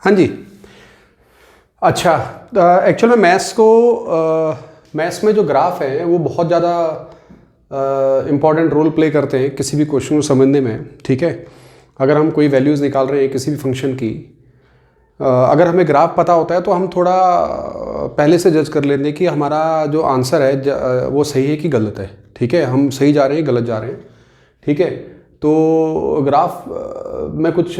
हाँ जी। अच्छा, एक्चुअल में मैथ्स में जो ग्राफ है वो बहुत ज़्यादा इम्पॉर्टेंट रोल प्ले करते हैं किसी भी क्वेश्चन को समझने में। ठीक है, अगर हम कोई वैल्यूज़ निकाल रहे हैं किसी भी फंक्शन की, अगर हमें ग्राफ पता होता है तो हम थोड़ा पहले से जज कर लेते हैं कि हमारा जो आंसर है वो सही है कि गलत है। ठीक है, हम सही जा रहे हैं गलत जा रहे हैं। ठीक है, तो ग्राफ में कुछ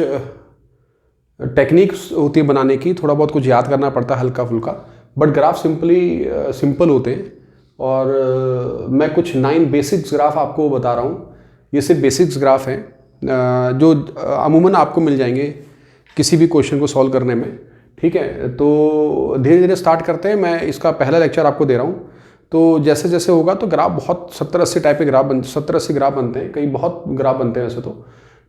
टेक्निक्स होती है बनाने की, थोड़ा बहुत कुछ याद करना पड़ता है हल्का फुल्का, बट ग्राफ सिंपल होते हैं। और मैं कुछ 9 बेसिक्स ग्राफ आपको बता रहा हूँ। ये सिर्फ बेसिक्स ग्राफ हैं जो अमूमन आपको मिल जाएंगे किसी भी क्वेश्चन को सॉल्व करने में। ठीक है, तो धीरे धीरे स्टार्ट करते हैं। मैं इसका पहला लेक्चर आपको दे रहा हूँ, तो जैसे जैसे होगा तो ग्राफ बहुत 70-80 टाइप के ग्राफ 70-80 ग्राफ बनते हैं, कई बहुत ग्राफ बनते हैं वैसे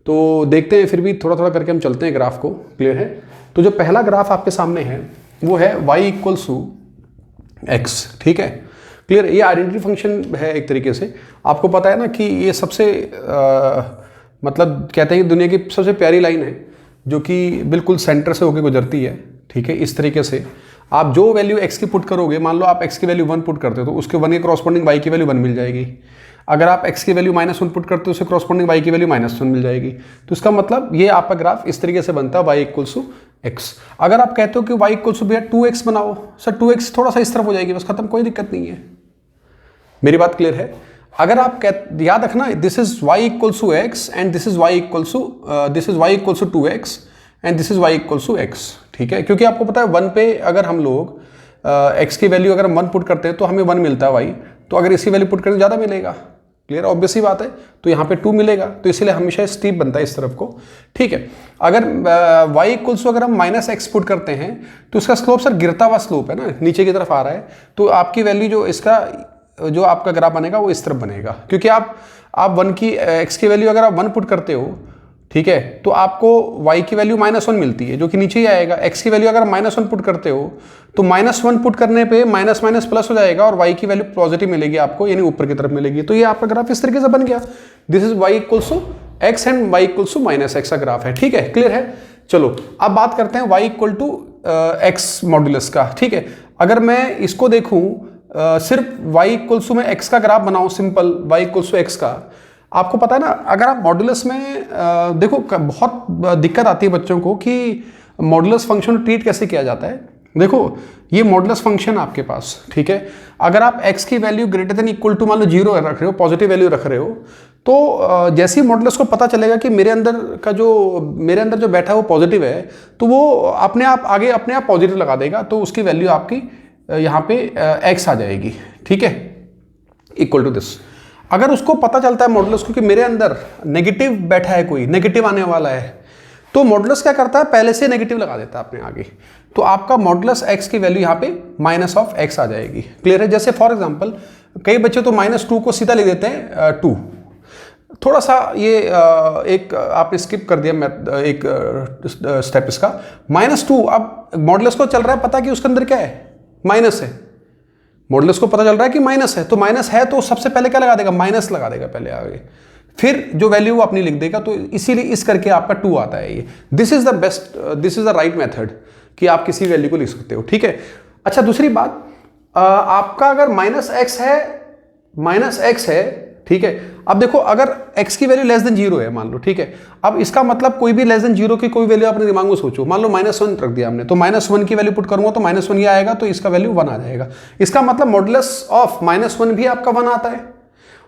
तो देखते हैं, फिर भी थोड़ा थोड़ा करके हम चलते हैं ग्राफ को। क्लियर है? तो जो पहला ग्राफ आपके सामने है वो है y=x। ठीक है, क्लियर? ये आइडेंटिटी फंक्शन है एक तरीके से। आपको पता है ना कि ये सबसे मतलब कहते हैं कि दुनिया की सबसे प्यारी लाइन है जो कि बिल्कुल सेंटर से होकर गुजरती है। ठीक है, इस तरीके से आप जो वैल्यू x की पुट करोगे, मान लो आप x की वैल्यू 1 पुट करते हो तो उसके 1 के क्रॉसपोंडिंग y की वैल्यू 1 मिल जाएगी। अगर आप x की वैल्यू -1 पुट करते हो उससे क्रॉसपोंडिंग y की वैल्यू -1 मिल जाएगी। तो इसका मतलब ये आपका ग्राफ इस तरीके से बनता है y=x। अगर आप कहते हो कि y 2x बनाओ, सर 2x थोड़ा सा इस तरफ हो जाएगी, बस खत्म, कोई दिक्कत नहीं है। मेरी बात क्लियर है? अगर आप याद रखना, this is y=x and this is y=2x and this is y=x। ठीक है, क्योंकि आपको पता है 1 पे अगर हम लोग x की वैल्यू अगर हम 1 पुट करते हैं तो हमें 1 मिलता है y, तो अगर इसी वैल्यू पुट करें तो ज़्यादा मिलेगा। क्लियर? ऑब्वियस ही बात है। तो यहाँ पे 2 मिलेगा, तो इसीलिए हमेशा स्टीप बनता है इस तरफ को। ठीक है, अगर अगर हम -x पुट करते हैं तो इसका स्लोप सर गिरता हुआ स्लोप है ना, नीचे की तरफ आ रहा है, तो आपकी वैल्यू जो आपका ग्राफ बनेगा वो इस तरफ बनेगा। क्योंकि आप x की वैल्यू अगर आप 1 पुट करते हो, ठीक है, तो आपको y की वैल्यू -1 मिलती है जो कि नीचे ही आएगा। x की वैल्यू अगर -1 पुट करते हो तो -1 पुट करने पे माइनस माइनस प्लस हो जाएगा और y की वैल्यू पॉजिटिव मिलेगी आपको, यानी ऊपर की तरफ मिलेगी। तो ये आपका ग्राफ इस तरीके से बन गया। This is y=x and y=-x का ग्राफ है। ठीक है, क्लियर है? चलो अब बात करते हैं y=x मॉड्यूलस का। ठीक है, अगर मैं इसको देखूं सिर्फ y=x का ग्राफ बनाऊं, सिंपल y=x का, आपको पता है ना, अगर आप मॉड्यूलस में देखो बहुत दिक्कत आती है बच्चों को कि मॉड्यूलस फंक्शन को ट्रीट कैसे किया जाता है। देखो ये मॉड्यूलस फंक्शन आपके पास, ठीक है, अगर आप x की value greater than equal to मान लो 0 रख रहे हो, पॉजिटिव वैल्यू रख रहे हो, तो जैसे ही मॉड्यूलस को पता चलेगा कि मेरे अंदर जो बैठा है वो पॉजिटिव है, तो वो अपने आप पॉजिटिव लगा देगा, तो उसकी वैल्यू आपकी यहाँ पे x आ जाएगी। ठीक है, इक्वल टू दिस। अगर उसको पता चलता है मॉडुलस को कि मेरे अंदर नेगेटिव बैठा है, कोई नेगेटिव आने वाला है, तो मॉडुलस क्या करता है, पहले से नेगेटिव लगा देता है अपने आगे, तो आपका मॉडुलस x की वैल्यू यहाँ पे -x आ जाएगी। क्लियर है? जैसे फॉर एग्जांपल कई बच्चे तो -2 को सीधा लिख देते हैं 2, थोड़ा सा ये एक आपने स्किप कर दिया एक स्टेप इसका। -2, अब मॉडुलस को चल रहा है पता कि उसके अंदर क्या है, माइनस है। मॉडुलस को पता चल रहा है कि माइनस है, तो माइनस है तो सबसे पहले क्या लगा देगा, माइनस लगा देगा पहले आगे, फिर जो वैल्यू वो अपनी लिख देगा। तो इसीलिए इस करके आपका 2 आता है ये। This is the right method कि आप किसी वैल्यू को लिख सकते हो। ठीक है, अच्छा दूसरी बात, आपका अगर -x है, ठीक है, अब देखो अगर x की वैल्यू लेस देन 0 है मान लो, ठीक है, अब इसका मतलब कोई भी लेस देन 0 की कोई वैल्यू अपने दिमाग में सोचो, मान लो -1 रख दिया हमने, तो -1 की वैल्यू पुट करूंगा तो -1 ये आएगा, तो इसका वैल्यू 1 आ जाएगा। इसका मतलब मॉडुलस ऑफ -1 भी आपका 1 आता है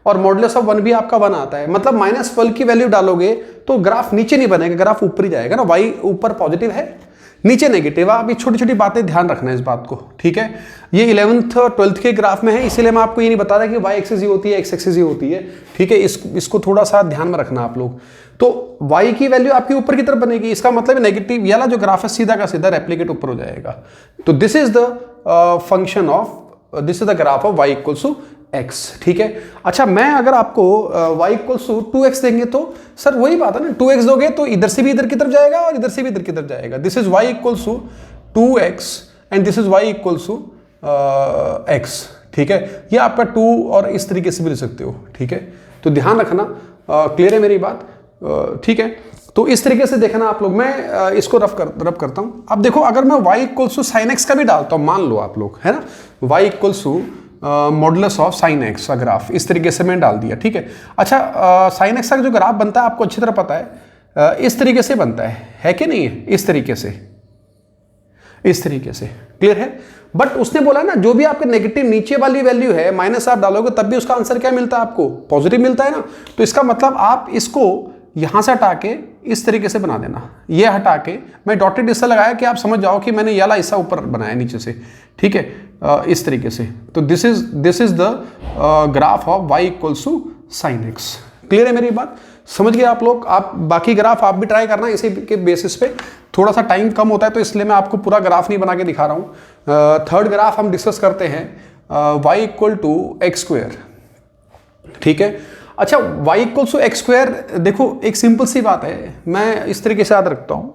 और मॉडुलस ऑफ 1 भी आपका 1 आता है। मतलब -1 की वैल्यू डालोगे तो ग्राफ नीचे नहीं बनेगा, ग्राफ ऊपर ही जाएगा ना, y ऊपर पॉजिटिव है नीचे नेगेटिव। आप ये छोटी छोटी बातें ध्यान रखना है इस बात को। ठीक है, ये 11th और 12th के ग्राफ में है, इसीलिए मैं आपको ये नहीं बता रहा कि y एक्सिस ही होती है, x एक्सिस ही होती है। ठीक है, इसको थोड़ा सा ध्यान में रखना आप लोग। तो y की वैल्यू आपकी ऊपर की तरफ बनेगी, इसका मतलब नेगेटिव वाला जो ग्राफ है सीधा का सीधा रेप्लिकेट ऊपर हो जाएगा। तो this is the graph of y=x। ठीक है, अच्छा मैं अगर आपको y=2x देंगे तो सर वही बात है ना, 2x दोगे तो इधर से भी इधर की तरफ जाएगा और इधर से भी इधर की तरफ जाएगा। This is y=2x and this is y=x। ठीक है, ये आपका 2 और इस तरीके से भी लिख सकते हो। ठीक है, तो ध्यान रखना, क्लियर है मेरी बात? ठीक है, तो इस तरीके से देखना आप लोग। मैं इसको रफ करता हूँ। अब देखो, अगर मैं y equals to sine x का भी डालता हूँ, मान लो आप लोग, है ना, y equals to modulus of sine x का ग्राफ, इस तरीके से मैंने डाल दिया, ठीक है। अच्छा, साइन एक्स का जो ग्राफ बनता है आपको अच्छी तरह पता है, इस तरीके से बनता है कि नहीं है, इस तरीके से, इस तरीके से, क्लियर है। बट उसने बोला ना, जो भी आपके नेगेटिव नीचे वाली वैल्यू है माइनस आप डालोगे तब भी उसका आंसर क्या मिलता है आपको, पॉजिटिव मिलता है ना। तो इसका मतलब आप इसको यहां से हटा के इस तरीके से बना देना, ये हटा के, मैं डॉटेड इससे लगाया कि आप समझ जाओ कि मैंने ये वाला हिस्सा ऊपर बनाया नीचे से, ठीक है, इस तरीके से। तो this is the graph of y equals to sine x. Clear है मेरी बात, समझ गए आप लोग। आप बाकी ग्राफ आप भी ट्राई करना इसी के बेसिस पे। थोड़ा सा टाइम कम होता है तो इसलिए मैं आपको पूरा ग्राफ नहीं बना के दिखा रहा हूँ। थर्ड ग्राफ हम डिस्कस करते हैं, y equal to x square, ठीक है। अच्छा, y equal to x square, देखो एक सिंपल सी बात है, मैं इस तरीके से याद रखता हूँ,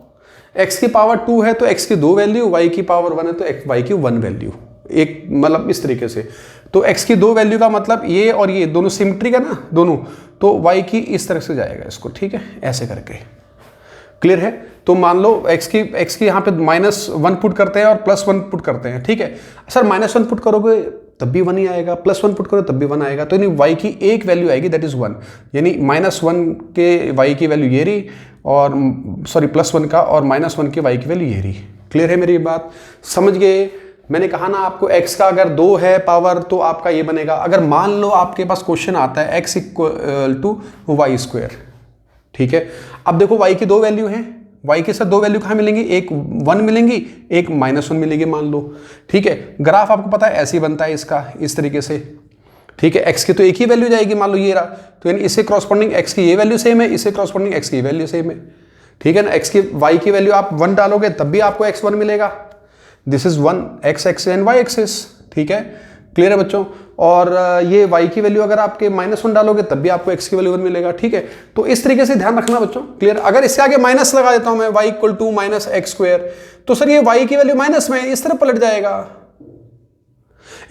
x की पावर 2 है तो x की 2 वैल्यू, y की पावर 1 है तो y की 1 वैल्यू, एक मतलब इस तरीके से। तो x की 2 वैल्यू का मतलब ये और ये दोनों सिमेट्रिक है ना दोनों, तो y की इस तरह से जाएगा इसको, ठीक है, ऐसे करके। क्लियर है। तो मान लो x की यहाँ पे -1 पुट करते हैं और +1 पुट करते हैं, ठीक है। सर -1 पुट करोगे तब भी 1 ही आएगा, +1 पुट करो तब भी 1 आएगा, तो यानी y की एक वैल्यू आएगी, दैट इज 1। यानी -1 के y की वैल्यू ये रही, और सॉरी +1 का और -1 के y की वैल्यू ये रही। क्लियर है मेरी बात, समझ गए। मैंने कहा ना आपको, x का अगर 2 है पावर तो आपका ये बनेगा। अगर मान लो आपके पास क्वेश्चन आता है x equal to y square, ठीक है। अब देखो y की 2 वैल्यू है, y के साथ 2 वैल्यू कहाँ मिलेंगी, एक 1 मिलेंगी, एक -1 मिलेगी मान लो, ठीक है। ग्राफ आपको पता है ऐसे ही बनता है इसका, इस तरीके से, ठीक है। x की तो एक ही वैल्यू जाएगी, मान लो ये रहा, तो यानी इससे क्रॉसपोंडिंग x की ये वैल्यू सेम है, इससे क्रॉसपोंडिंग x की वैल्यू सेम है, ठीक है ना। y की वैल्यू आप 1 डालोगे तब भी आपको x 1 मिलेगा। This is 1 x axis and y axis, ठीक है। क्लियर है बच्चों। और ये y की वैल्यू अगर आपके -1 डालोगे तब भी आपको x की वैल्यू 1 मिलेगा, ठीक है। तो इस तरीके से ध्यान रखना बच्चों, क्लियर। अगर इसके आगे माइनस लगा देता हूं मैं, y equal to -x square, तो सर ये y की वैल्यू माइनस में इस तरह पलट जाएगा।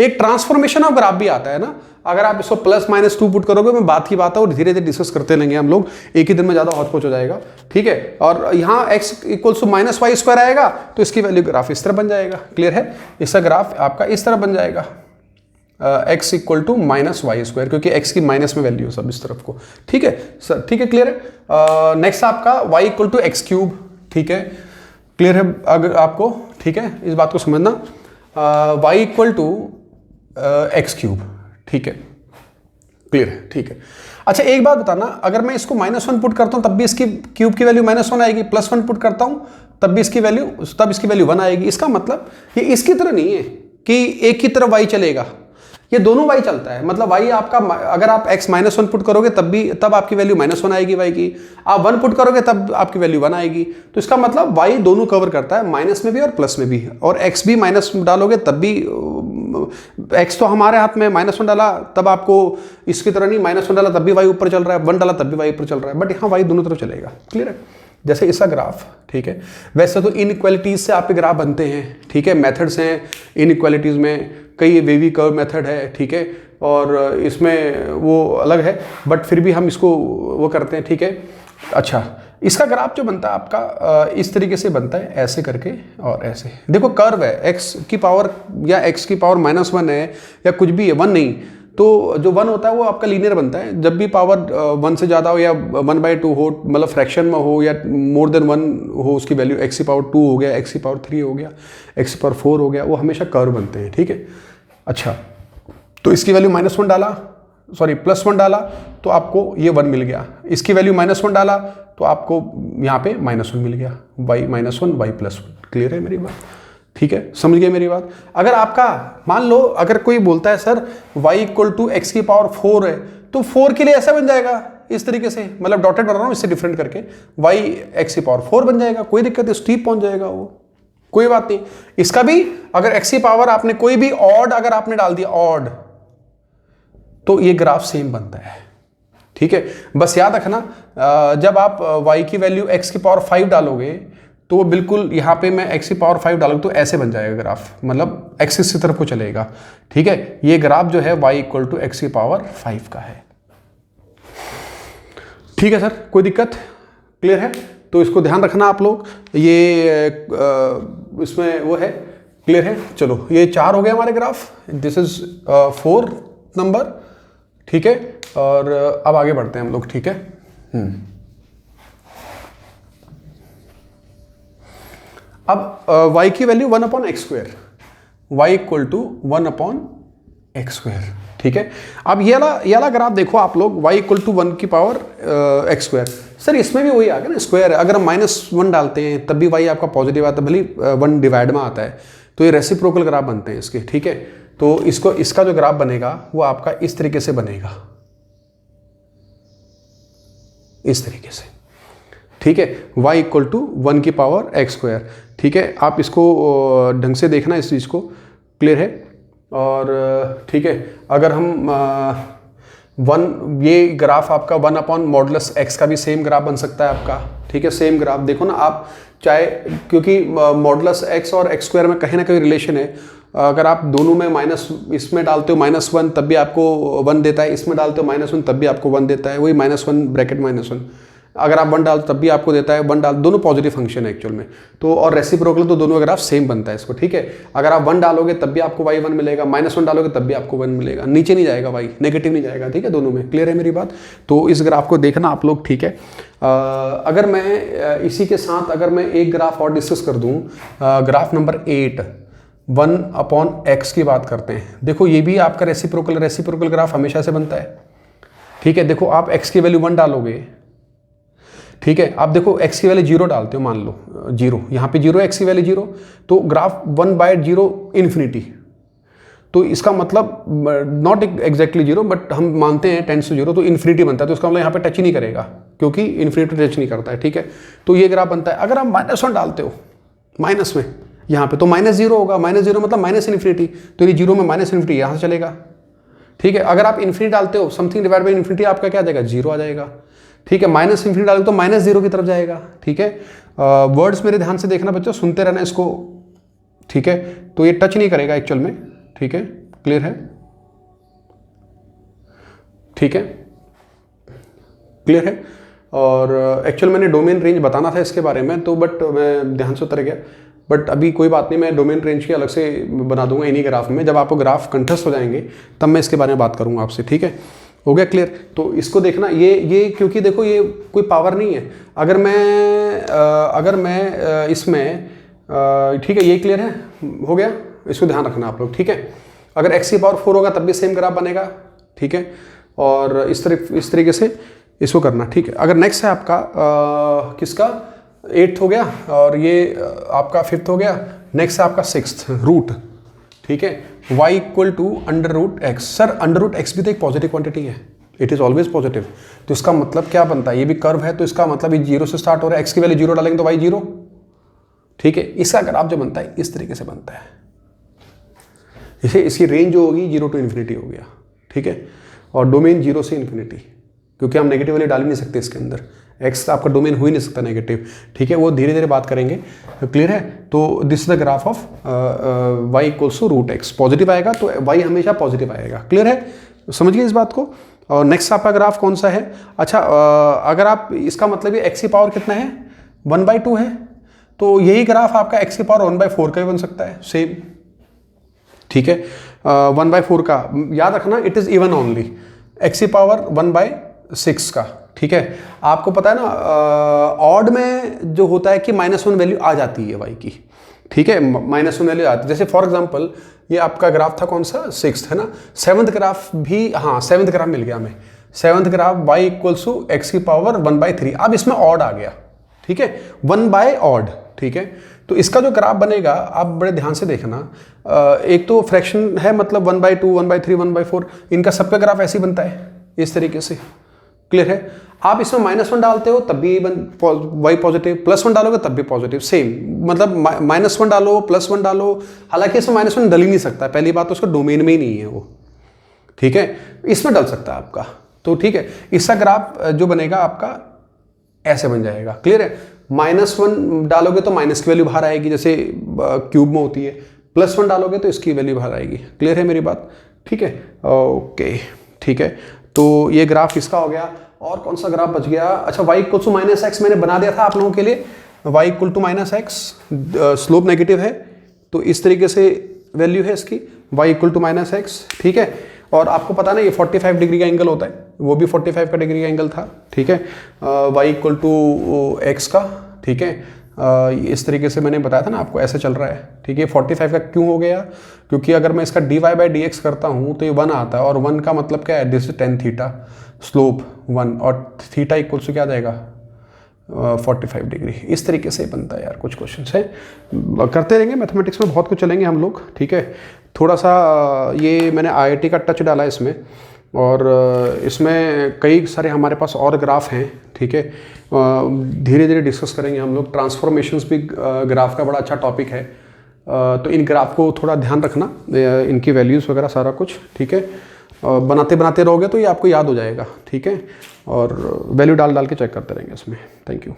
एक ट्रांसफॉर्मेशन ऑफ ग्राफ भी आता है ना, अगर आप इसको +-2 पुट करोगे, मैं बात की बात है और धीरे धीरे डिस्कस करते रहेंगे हम लोग, एक ही दिन में ज्यादा हौच पौच हो जाएगा, ठीक है। और यहाँ x equal to -y square आएगा तो इसकी वैल्यू ग्राफ इस तरह बन जाएगा। क्लियर है, इसका ग्राफ आपका इस तरह बन जाएगा, x equal to -y square, क्योंकि x की माइनस में वैल्यू सब इस तरफ को, ठीक है सर, ठीक है। क्लियर है। नेक्स्ट आपका y equal to x cube, ठीक है। क्लियर है अगर आपको, ठीक है, इस बात को समझना, y equal to x cube, ठीक है। क्लियर है, ठीक है। अच्छा एक बात बताना, अगर मैं इसको -1 पुट करता हूं तब भी इसकी क्यूब की वैल्यू -1 आएगी, +1 पुट करता हूं तब भी इसकी वैल्यू 1 आएगी। इसका मतलब ये इसकी तरह नहीं है कि एक की तरफ y चलेगा, ये दोनों y चलता है। मतलब y आपका, अगर आप x -1 पुट करोगे तब आपकी वैल्यू -1 आएगी y की, आप 1 पुट करोगे तब आपकी वैल्यू 1 आएगी। तो इसका मतलब y दोनों कवर करता है, माइनस में भी और प्लस में भी। और x भी माइनस डालोगे तब भी, x तो हमारे हाथ में, -1 डाला तब आपको इसकी तरह नहीं, -1 डाला तब भी y ऊपर चल रहा है, 1 डाला तब भी y ऊपर चल रहा है, बट यहाँ y दोनों तरफ चलेगा। क्लियर है, जैसे इसका ग्राफ, ठीक है। वैसे तो इनइक्वालिटीज से आपके ग्राफ बनते हैं, ठीक है, मेथड्स हैं इनइक्वालिटीज में, कई वेवी कर्व मेथड है, ठीक है, और इसमें वो अलग है, बट फिर भी हम इसको वो करते हैं, ठीक है। अच्छा, इसका ग्राफ जो बनता है आपका इस तरीके से बनता है, ऐसे करके और ऐसे। देखो कर्व है, x की पावर या x की पावर -1 है या कुछ भी है, 1 नहीं, तो जो 1 होता है वो आपका लीनियर बनता है। जब भी पावर 1 से ज़्यादा हो या 1/2 हो, मतलब फ्रैक्शन में हो या मोर देन 1 हो, उसकी वैल्यू x की पावर 2 हो गया, x की पावर 3 हो गया, x की पावर 4 हो गया, वो हमेशा कर्व बनते हैं, ठीक है। अच्छा, तो इसकी वैल्यू -1 डाला, सॉरी +1 डाला तो आपको ये 1 मिल गया, इसकी वैल्यू -1 डाला तो आपको यहाँ पे -1 मिल गया, y -1 y +1। क्लियर है मेरी बात, ठीक है, समझ गए मेरी बात। अगर आपका मान लो, अगर कोई बोलता है sir y equal to x की पावर 4 है, तो 4 के लिए ऐसा बन जाएगा इस तरीके से, मतलब डॉटेड बना रहा हूँ इससे डिफरेंट करके, y x की पावर 4 बन जाएगा, कोई दिक्कत है, स्टीप पहुंच जाएगा वो, कोई बात नहीं। इसका भी अगर x की पावर आपने कोई भी ऑड अगर आपने डाल दिया ऑड, तो ये ग्राफ सेम बनता है, ठीक है। बस याद रखना, जब आप y की वैल्यू x की पावर 5 डालोगे तो वो बिल्कुल यहाँ पे मैं x की पावर 5 डालूंगा तो ऐसे बन जाएगा ग्राफ, मतलब एक्सिस की तरफ को चलेगा, ठीक है। ये ग्राफ जो है y इक्वल टू x की पावर 5 का है। ठीक है सर, कोई दिक्कत? क्लियर है? तो इसको ध्यान रखना आप लोग, ये इसमें वो है, क्लियर है? चलो ये 4 हो गया हमारे ग्राफ, दिस इज 4 नंबर, ठीक है? और अब आगे बढ़ते हैं हम लोग, ठीक है? अब y की value 1/x², y equal to 1/x², ठीक है? अब ये वाला ग्राफ देखो आप लोग, y equal to 1/x²। Sir इसमें भी वही आ गया ना, स्क्वायर है, अगर हम -1 डालते हैं तब भी y आपका पॉजिटिव आता है, भले 1 डिवाइड में आता है, तो ये रेसिप्रोकल ग्राफ बनते हैं इसके, ठीक है? तो इसका जो ग्राफ बनेगा वो आपका इस तरीके से बनेगा, इस तरीके से, ठीक है? y इक्वल टू 1/x², ठीक है? आप इसको ढंग से देखना इस चीज़ को, क्लियर है? और ठीक है, अगर हम ये ग्राफ आपका 1/mod(x) का भी सेम ग्राफ बन सकता है आपका, ठीक है? सेम ग्राफ देखो ना आप, चाहे क्योंकि (x) और x² में कहीं ना कहीं रिलेशन है, अगर आप दोनों में माइनस इसमें डालते हो -1 तब भी आपको 1 देता है, इसमें डालते हो -1 तब भी आपको 1 देता है, वही -1 ब्रैकेट -1, अगर आप 1 डालते तब भी आपको देता है 1 डाल, दोनों पॉजिटिव फंक्शन है एक्चुअल में, तो और रेसिप्रोकल तो दोनों ग्राफ सेम बनता है इसको, ठीक है? अगर आप 1 डालोगे तब भी आपको y 1 मिलेगा, -1 डालोगे तब भी आपको 1 मिलेगा, नीचे नहीं जाएगा y, नेगेटिव नहीं जाएगा, ठीक है? दोनों में, क्लियर है मेरी बात? तो इस ग्राफ को देखना आप लोग, ठीक है? अगर मैं इसी के साथ अगर मैं एक ग्राफ और डिस्कस कर दूँ, ग्राफ नंबर 8 1/x की बात करते हैं, देखो ये भी आपका रेसिप्रोकल ग्राफ हमेशा से बनता है, ठीक है? देखो आप x की वैल्यू 1 डालोगे, ठीक है? आप देखो x की वैल्यू 0 डालते हो, मान लो 0, यहाँ पे 0, x की वैल्यू 0, तो ग्राफ 1/0 इन्फिनिटी, तो इसका मतलब नॉट एग्जैक्टली 0 बट हम मानते हैं टेंड्स टू 0, तो इन्फिनिटी बनता है, तो इसका मतलब यहाँ पे टच ही नहीं करेगा, क्योंकि इन्फिनिटी टच नहीं करता है, ठीक है? तो ये ग्राफ बनता है। अगर आप -1 डालते हो माइनस में यहाँ पे, तो -0 होगा, -0 मतलब माइनस इन्फिनिटी, तो ये 0 में माइनस इन्फिनिटी यहाँ से चलेगा, ठीक है? अगर आप इन्फिनिटी डालते हो, समथिंग डिवाइड बाई इन्फिनिटी, आपका क्या आ जाएगा? 0 आ जाएगा, ठीक है? माइनस इन्फिनिटी डालोगे तो -0 की तरफ जाएगा, ठीक है? वर्ड्स मेरे ध्यान से देखना बच्चों, सुनते रहना इसको, ठीक है? तो ये टच नहीं करेगा एक्चुअल में, ठीक है? क्लियर है? ठीक है, क्लियर है? और एक्चुअल मैंने डोमेन रेंज बताना था इसके बारे में, तो बट मैं ध्यान से उतर गया, बट अभी कोई बात नहीं, मैं डोमेन रेंज की अलग से बना दूंगा इन्हीं ग्राफ में, जब आपको ग्राफ कंठस्थ हो जाएंगे तब मैं इसके बारे में बात करूंगा आपसे, ठीक है? हो गया क्लियर? तो इसको देखना, ये क्योंकि देखो ये कोई पावर नहीं है, अगर मैं इसमें ठीक है, ये क्लियर है? हो गया? इसको ध्यान रखना आप लोग, ठीक है? अगर x की पावर 4 होगा तब भी सेम ग्राफ बनेगा, ठीक है? और इस तरीके से इसको करना, ठीक है? अगर नेक्स्ट है आपका किसका 8th हो गया, और ये आपका 5th हो गया, नेक्स्ट है आपका 6th रूट, ठीक है? y equal to √x। Sir √x भी तो एक पॉजिटिव क्वांटिटी है, इट इज ऑलवेज पॉजिटिव, तो इसका मतलब क्या बनता है? ये भी कर्व है, तो इसका मतलब ये 0 से स्टार्ट हो रहा है, x की वैल्यू 0 डालेंगे तो y 0, ठीक है? इसका ग्राफ जो बनता है इस तरीके से बनता है, इसे इसकी रेंज जो होगी 0 to ∞ हो गया, ठीक है? और डोमेन 0 से ∞, क्योंकि हम नेगेटिव वैल्यू डाल ही नहीं सकते इसके अंदर, x आपका डोमेन हो ही नहीं सकता नेगेटिव, ठीक है? वो धीरे धीरे बात करेंगे, क्लियर है? तो this is the graph of y equals to √x, positive आएगा तो y हमेशा पॉजिटिव आएगा, क्लियर है? समझ गए इस बात को? और नेक्स्ट आपका ग्राफ कौन सा है? अच्छा, अगर आप इसका मतलब ये x की पावर कितना है? 1/2 है, तो यही ग्राफ आपका x की पावर 1/4 का भी बन सकता है, सेम, ठीक है? 1/4 का याद रखना, it is even only, x की पावर 1/6 का, ठीक है? आपको पता है ना ऑड में जो होता है कि -1 वैल्यू आ जाती है y की, ठीक है? -1 वैल्यू आती है, जैसे फॉर एग्जांपल ये आपका ग्राफ था कौन सा? 6th है ना? 7th ग्राफ भी, हाँ 7th ग्राफ मिल गया हमें, 7th graph y equals to x की पावर 1/3, अब इसमें ऑड आ गया, ठीक है? 1/ऑड, ठीक है? तो इसका जो ग्राफ बनेगा आप बड़े ध्यान से देखना, एक तो फ्रैक्शन है, मतलब 1/2, 1/3, 1/4, इनका सबका ग्राफ ऐसे ही बनता है इस तरीके से, क्लियर है? आप इसमें -1 डालते हो तब भी y पॉजिटिव, +1 डालोगे तब भी पॉजिटिव, सेम, मतलब -1 डालो +1 डालो, हालांकि इसमें -1 डल ही नहीं सकता, पहली बात तो उसका डोमेन में ही नहीं है वो, ठीक है? इसमें डल सकता है आपका, तो ठीक है? इसका ग्राफ जो बनेगा आपका ऐसे बन जाएगा, क्लियर है? -1 डालोगे तो माइनस की वैल्यू बाहर आएगी, जैसे क्यूब में होती है, +1 डालोगे तो इसकी वैल्यू बाहर आएगी, क्लियर है मेरी बात? ठीक है, ओके, ठीक है? तो ये ग्राफ इसका हो गया। और कौन सा ग्राफ बच गया? अच्छा, y equal to minus x मैंने बना दिया था आप लोगों के लिए। y equal to minus x, slope negative है तो इस तरीके से वैल्यू है इसकी, y equal to minus x, ठीक है। और आपको पता ना ये 45 डिग्री का एंगल होता है, वो भी 45 का डिग्री का एंगल था, ठीक है। y इक्वल टू एक्स का, ठीक है। इस तरीके से मैंने बताया था ना आपको, ऐसे चल रहा है, ठीक है। 45 का क्यों हो गया? क्योंकि अगर मैं इसका dy/dx करता हूँ तो ये 1 आता है, और 1 का मतलब क्या है? This is tan theta, slope 1, और थीटा इक्वल टू क्या आ जाएगा? 45 डिग्री। इस तरीके से बनता है यार, कुछ क्वेश्चन है, करते रहेंगे मैथमेटिक्स में, बहुत कुछ चलेंगे हम लोग, ठीक है। थोड़ा सा ये मैंने IIT का टच डाला इसमें, और इसमें कई सारे हमारे पास और ग्राफ हैं, ठीक है। धीरे धीरे डिस्कस करेंगे हम लोग। ट्रांसफॉर्मेशंस भी ग्राफ का बड़ा अच्छा टॉपिक है, तो इन ग्राफ को थोड़ा ध्यान रखना, इनकी वैल्यूज़ वगैरह सारा कुछ, ठीक है। बनाते बनाते रहोगे तो ये आपको याद हो जाएगा, ठीक है। और वैल्यू डाल डाल के चेक करते रहेंगे इसमें। Thank you.